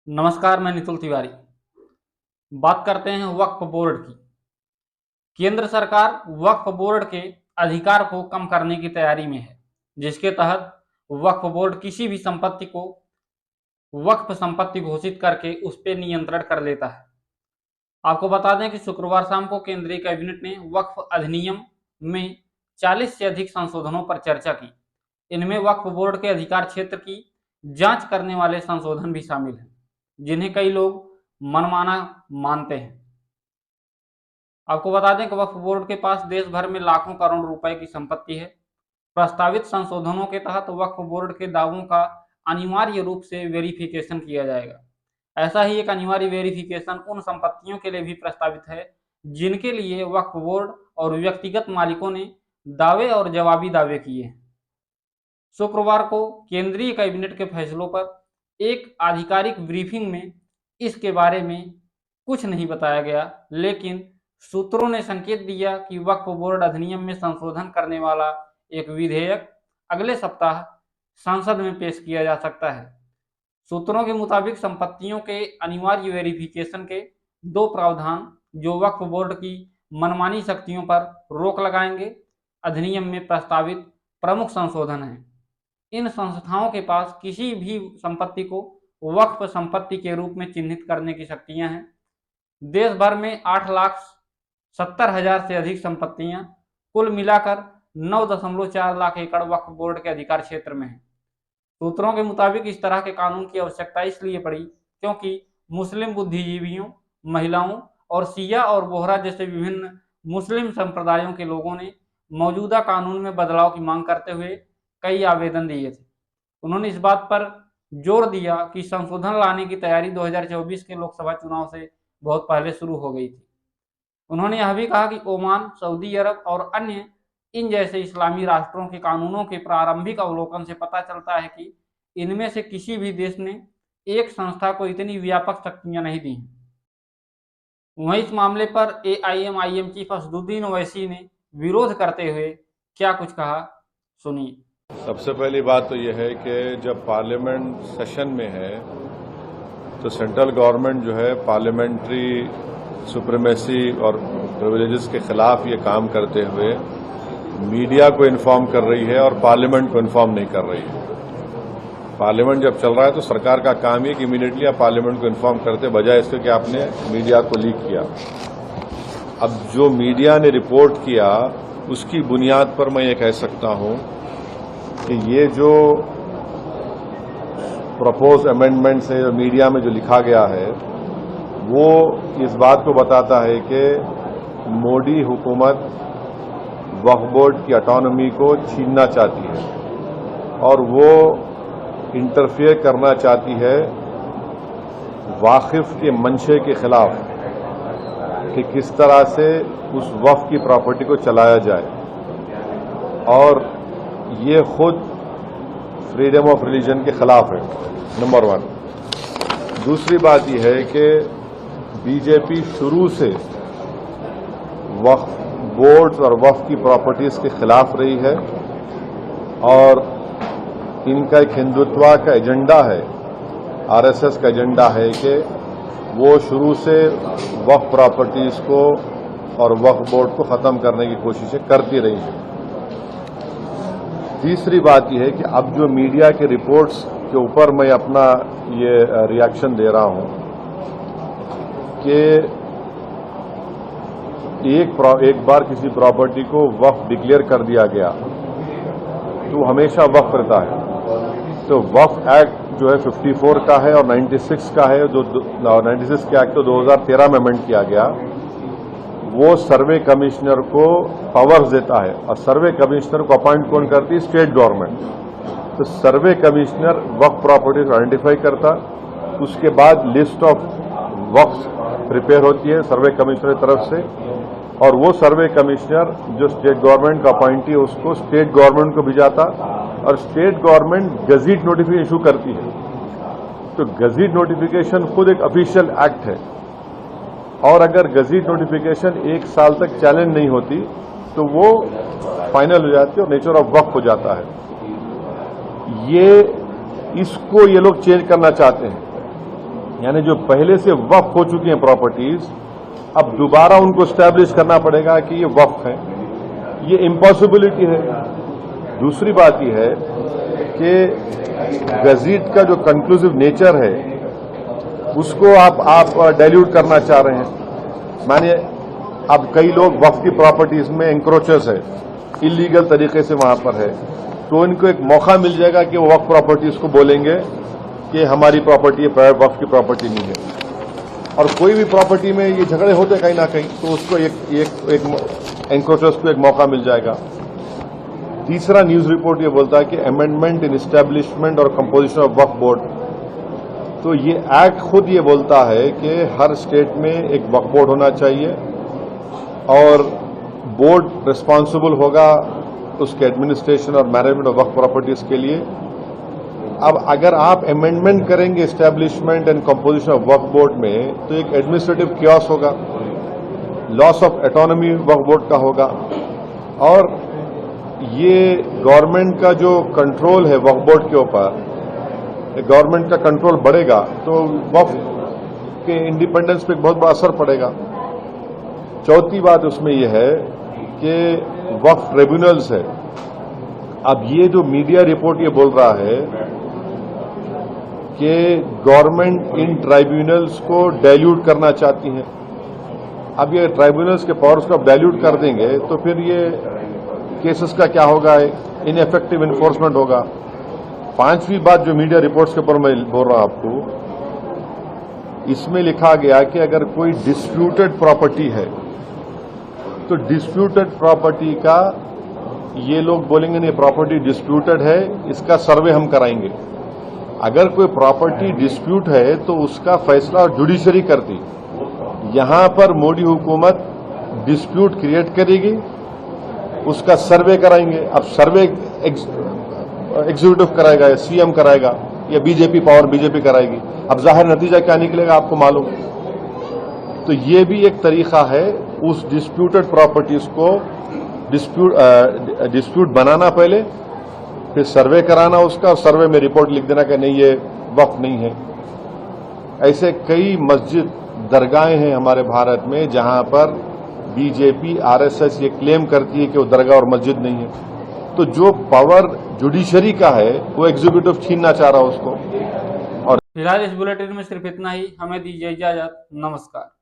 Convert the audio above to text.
नमस्कार, मैं नितुल तिवारी। बात करते हैं वक्फ बोर्ड की। केंद्र सरकार वक्फ बोर्ड के अधिकार को कम करने की तैयारी में है, जिसके तहत वक्फ बोर्ड किसी भी संपत्ति को वक्फ संपत्ति घोषित करके उस पर नियंत्रण कर लेता है। आपको बता दें कि शुक्रवार शाम को केंद्रीय कैबिनेट ने वक्फ अधिनियम में 40 से अधिक संशोधनों पर चर्चा की। इनमें वक्फ बोर्ड के अधिकार क्षेत्र की जांच करने वाले संशोधन भी शामिल हैं, जिन्हें कई लोग मनमाना मानते हैं। आपको बता दें कि वक्फ बोर्ड के पास देश भर में लाखों करोड़ रुपए की संपत्ति है। प्रस्तावित संशोधनों के तहत वक्फ बोर्ड के दावों का अनिवार्य रूप से वेरिफिकेशन किया जाएगा। ऐसा ही एक अनिवार्य वेरिफिकेशन उन संपत्तियों के लिए भी प्रस्तावित है जिनके लिए वक्फ बोर्ड और व्यक्तिगत मालिकों ने दावे और जवाबी दावे किए हैं। शुक्रवार को केंद्रीय कैबिनेट के फैसलों पर एक आधिकारिक ब्रीफिंग में इसके बारे में कुछ नहीं बताया गया, लेकिन सूत्रों ने संकेत दिया कि वक्फ बोर्ड अधिनियम में संशोधन करने वाला एक विधेयक अगले सप्ताह संसद में पेश किया जा सकता है। सूत्रों के मुताबिक संपत्तियों के अनिवार्य वेरिफिकेशन के दो प्रावधान जो वक्फ बोर्ड की मनमानी शक्तियों पर रोक लगाएंगे, अधिनियम में प्रस्तावित प्रमुख संशोधन हैं। इन संस्थाओं के पास किसी भी संपत्ति को वक्फ संपत्ति के रूप में चिन्हित करने की शक्तियां हैं। देश भर में 8,70,000 से अधिक संपत्तियां कुल मिलाकर 9.4 लाख एकड़ वक्फ बोर्ड के अधिकार क्षेत्र में है। सूत्रों के मुताबिक इस तरह के कानून की आवश्यकता इसलिए पड़ी क्योंकि मुस्लिम बुद्धिजीवियों, महिलाओं और शिया और बोहरा जैसे विभिन्न मुस्लिम संप्रदायों के लोगों ने मौजूदा कानून में बदलाव की मांग करते हुए कई आवेदन दिए थे। उन्होंने इस बात पर जोर दिया कि संशोधन लाने की तैयारी 2024 के लोकसभा चुनाव से बहुत पहले शुरू हो गई थी। उन्होंने यह भी कहा कि ओमान, सऊदी अरब और अन्य इन जैसे इस्लामी राष्ट्रों के कानूनों के प्रारंभिक अवलोकन से पता चलता है कि इनमें से किसी भी देश ने एक संस्था को इतनी व्यापक शक्तियां नहीं दी। वहीं इस मामले पर AIM चीफ असदुद्दीन ओवैसी ने विरोध करते हुए क्या कुछ कहा, सुनिए। सबसे पहली बात तो यह है कि जब पार्लियामेंट सेशन में है तो सेंट्रल गवर्नमेंट जो है पार्लियामेंट्री सुप्रीमेसी और प्रिविलेजेस के खिलाफ ये काम करते हुए मीडिया को इन्फॉर्म कर रही है और पार्लियामेंट को इन्फॉर्म नहीं कर रही है। पार्लियामेंट जब चल रहा है तो सरकार का काम है कि इमीडिएटली आप पार्लियामेंट को इन्फॉर्म करते, बजाय इसके कि आपने मीडिया को लीक किया। अब जो मीडिया ने रिपोर्ट किया उसकी बुनियाद पर मैं ये कह सकता हूं कि ये जो प्रपोज अमेंडमेंट है जो मीडिया में जो लिखा गया है वो इस बात को बताता है कि मोदी हुकूमत वक्फ बोर्ड की ऑटोनॉमी को छीनना चाहती है और वो इंटरफेयर करना चाहती है वाकिफ के मंशे के खिलाफ कि किस तरह से उस वक्फ की प्रॉपर्टी को चलाया जाए, और ये खुद फ्रीडम ऑफ रिलीजन के खिलाफ है, नंबर 1। दूसरी बात यह है कि बीजेपी शुरू से वक्फ बोर्ड्स और वक्फ की प्रॉपर्टीज के खिलाफ रही है और इनका एक हिंदुत्व का एजेंडा है, RSS का एजेंडा है कि वो शुरू से वक्फ प्रॉपर्टीज को और वक्फ बोर्ड को खत्म करने की कोशिशें करती रही हैं। तीसरी बात यह है कि अब जो मीडिया के रिपोर्ट्स के ऊपर मैं अपना ये रिएक्शन दे रहा हूं कि एक बार किसी प्रॉपर्टी को वक्फ डिक्लेयर कर दिया गया तो हमेशा वक्फ रहता है। तो वक्फ एक्ट जो है 54 का है और 96 का है, जो 96 के एक्ट तो 2013 में अमेंड किया गया। वो सर्वे कमिश्नर को पावर्स देता है और सर्वे कमिश्नर को अपॉइंट कौन करती है? State government. तो सर्वे कमिश्नर वक्फ प्रॉपर्टी को आइडेंटिफाई करता, उसके बाद लिस्ट ऑफ वक्फ प्रिपेयर होती है सर्वे कमिश्नर की तरफ से, और वो सर्वे कमिश्नर जो स्टेट गवर्नमेंट का अपॉइंटी है उसको स्टेट गवर्नमेंट को भिजाता और state government gazette notification issue करती है। तो गजीट नोटिफिकेशन खुद एक ऑफिशियल एक्ट है और अगर गजीट नोटिफिकेशन 1 साल तक चैलेंज नहीं होती तो वो फाइनल हो जाती है और नेचर ऑफ वक्फ हो जाता है। इसको ये लोग चेंज करना चाहते हैं यानी जो पहले से वक्फ हो चुकी हैं प्रॉपर्टीज, अब दोबारा उनको स्टैब्लिश करना पड़ेगा कि ये वक्फ है, ये इम्पॉसिबिलिटी है। दूसरी बात यह है कि गजीट का जो कंक्लूसिव नेचर है उसको आप डाइल्यूट करना चाह रहे हैं। मानिए अब कई लोग वक्फ की प्रॉपर्टीज में इंक्रोचर्स है, इलीगल तरीके से वहां पर है, तो इनको एक मौका मिल जाएगा कि वो वक्फ प्रॉपर्टीज को बोलेंगे कि हमारी प्रॉपर्टी है, वक्फ की प्रॉपर्टी नहीं है। और कोई भी प्रॉपर्टी में ये झगड़े होते कहीं ना कहीं, तो उसको एक एंक्रोचर्स को एक मौका मिल जाएगा। तीसरा न्यूज रिपोर्ट ये बोलता है कि अमेंडमेंट इन एस्टैब्लिशमेंट और कंपोजिशन ऑफ वक्फ बोर्ड, तो ये एक्ट खुद ये बोलता है कि हर स्टेट में एक वक्फ बोर्ड होना चाहिए और बोर्ड रिस्पॉन्सिबल होगा उसके एडमिनिस्ट्रेशन और मैनेजमेंट ऑफ वक्फ प्रॉपर्टीज के लिए। अब अगर आप अमेंडमेंट करेंगे establishment and composition of Waqf board में, तो एक एडमिनिस्ट्रेटिव क्योस होगा, loss of autonomy Waqf board का होगा, और ये गवर्नमेंट का जो कंट्रोल है वक्फ बोर्ड के ऊपर, गवर्नमेंट का कंट्रोल बढ़ेगा तो वक्फ के इंडिपेंडेंस पे बहुत बड़ा असर पड़ेगा। चौथी बात उसमें यह है कि वक्फ ट्रिब्यूनल्स है। अब ये जो मीडिया रिपोर्ट ये बोल रहा है कि गवर्नमेंट इन ट्राइब्यूनल्स को डाइल्यूट करना चाहती है। अब ये ट्राइब्यूनल्स के पावर्स को आप डाइल्यूट कर देंगे तो फिर ये केसेस का क्या होगा, इनएफेक्टिव इन्फोर्समेंट होगा। पांचवी बात जो मीडिया रिपोर्ट्स के ऊपर मैं बोल रहा हूं आपको, इसमें लिखा गया कि अगर कोई डिस्प्यूटेड प्रॉपर्टी है तो डिस्प्यूटेड प्रॉपर्टी का ये लोग बोलेंगे नहीं प्रॉपर्टी डिस्प्यूटेड है, इसका सर्वे हम कराएंगे। अगर कोई प्रॉपर्टी डिस्प्यूट है तो उसका फैसला जुडिशरी करती। यहां पर मोदी हुकूमत डिस्प्यूट क्रिएट करेगी, उसका सर्वे कराएंगे। अब सर्वे एग्जीक्यूटिव कराएगा या सीएम कराएगा या बीजेपी पावर बीजेपी कराएगी। अब जाहिर नतीजा क्या निकलेगा आपको मालूम। तो ये भी एक तरीका है उस डिस्प्यूटेड प्रॉपर्टीज को डिस्प्यूट बनाना, पहले फिर सर्वे कराना उसका, और सर्वे में रिपोर्ट लिख देना कि नहीं ये वक्फ नहीं है। ऐसे कई मस्जिद दरगाहें हैं हमारे भारत में जहां पर बीजेपी आरएसएस ये क्लेम करती है कि वो दरगाह और मस्जिद नहीं है। तो जो पावर जुडिशरी का है वो एग्जीक्यूटिव छीनना चाह रहा है उसको। और फिलहाल इस बुलेटिन में सिर्फ इतना ही। हमें दीजिए इजाजत। नमस्कार।